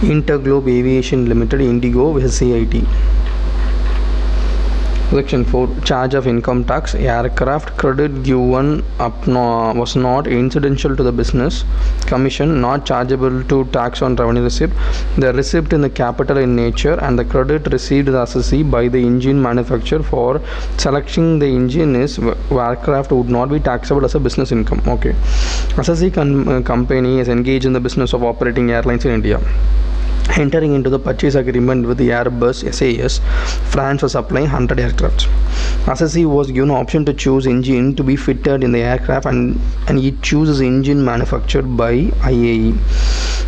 Interglobe Aviation Limited, Indigo, SCIT. Section 4. Charge of income tax. Aircraft credit given was not incidental to the business. Commission not chargeable to tax on revenue receipt. The receipt in the capital in nature and the credit received as assessee by the engine manufacturer for selecting the engine is aircraft would not be taxable as a business income. Okay. Assessee company is engaged in the business of operating airlines in India. Entering into the purchase agreement with the Airbus SAS, France was supplying 100 aircraft. Assessee was given option to choose engine to be fitted in the aircraft and it chooses engine manufactured by IAE.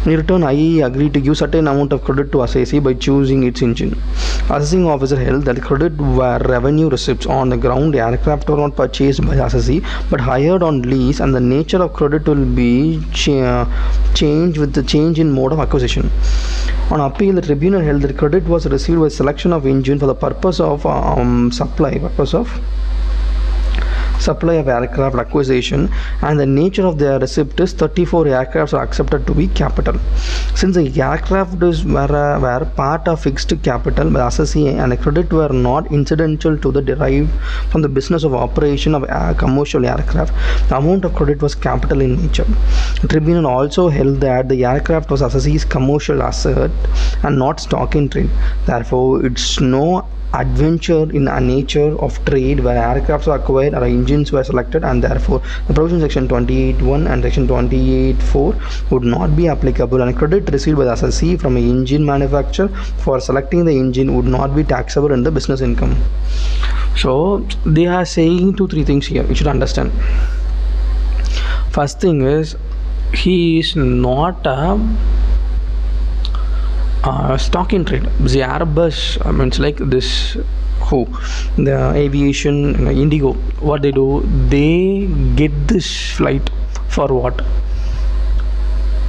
In return, IAE agreed to give certain amount of credit to Assessee by choosing its engine. Assessing officer held that credit were revenue receipts on the ground aircraft were not purchased by Assessee but hired on lease, and the nature of credit will be changed with the change in mode of acquisition. On appeal, the tribunal held that credit was received by selection of engine for the purpose of supply of aircraft acquisition, and the nature of their receipt is 34 aircrafts are accepted to be capital. Since the aircraft were part of fixed capital by assessee and the credit were not incidental to the derived from the business of operation of commercial aircraft, the amount of credit was capital in nature. The tribunal also held that the aircraft was assessee's commercial asset and not stock in trade. Therefore, it's no adventure in a nature of trade where aircrafts were acquired or engines were selected, and therefore the provision section 28.1 and section 28.4 would not be applicable, and credit received by the assessee from an engine manufacturer for selecting the engine would not be taxable in the business income. So they are saying 2-3 things here you should understand. First thing is, he is not a stock in trade. The Airbus means like this, the aviation, Indigo, what they do, they get this flight for what?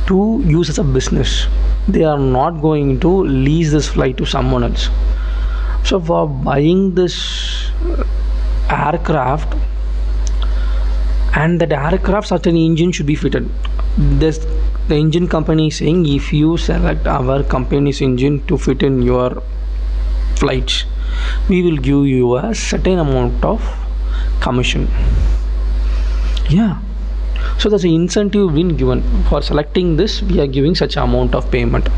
To use as a business. They are not going to lease this flight to someone else. So for buying this aircraft, and that aircraft certain engine should be fitted. The engine company is saying, if you select our company's engine to fit in your flights, we will give you a certain amount of commission. Yeah. So there's an incentive being given for selecting this. We are giving such amount of payment.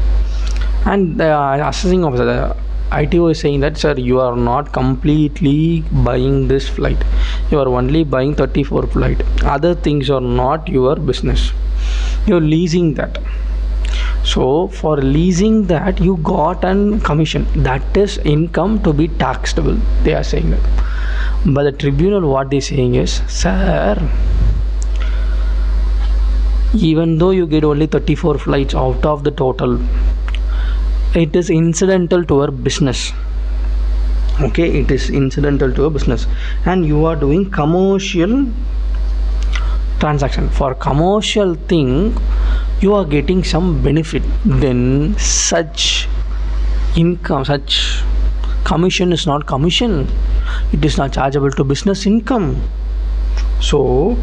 And the assessing officer, the ITO is saying that, sir, you are not completely buying this flight. You are only buying 34 flight. Other things are not your business. You're leasing that. So for leasing that, you got an commission. That is income to be taxable. They are saying that. But the tribunal, what they saying is, sir, even though you get only 34 flights out of the total, it is incidental to our business. Okay, it is incidental to a business, and you are doing commercial transaction. For commercial thing, you are getting some benefit. Then such income, such commission is not commission. It is not chargeable to business income. So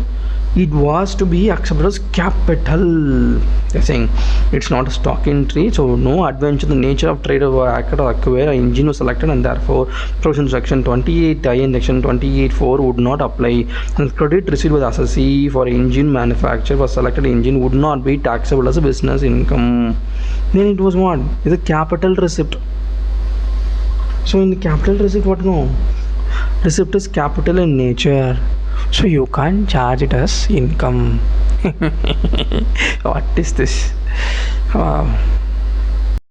it was to be accepted as capital. They're saying it's not a stock in trade, so no adventure in the nature of trade of acquire engine was selected, and therefore provision section 28I and section 28.4 would not apply. And credit received by the assessee for engine manufacture for selected engine would not be taxable as a business income. Then it was what? It's a capital receipt. So in the capital receipt, what no? Receipt is capital in nature. So you can't charge it as income. What is this? Wow.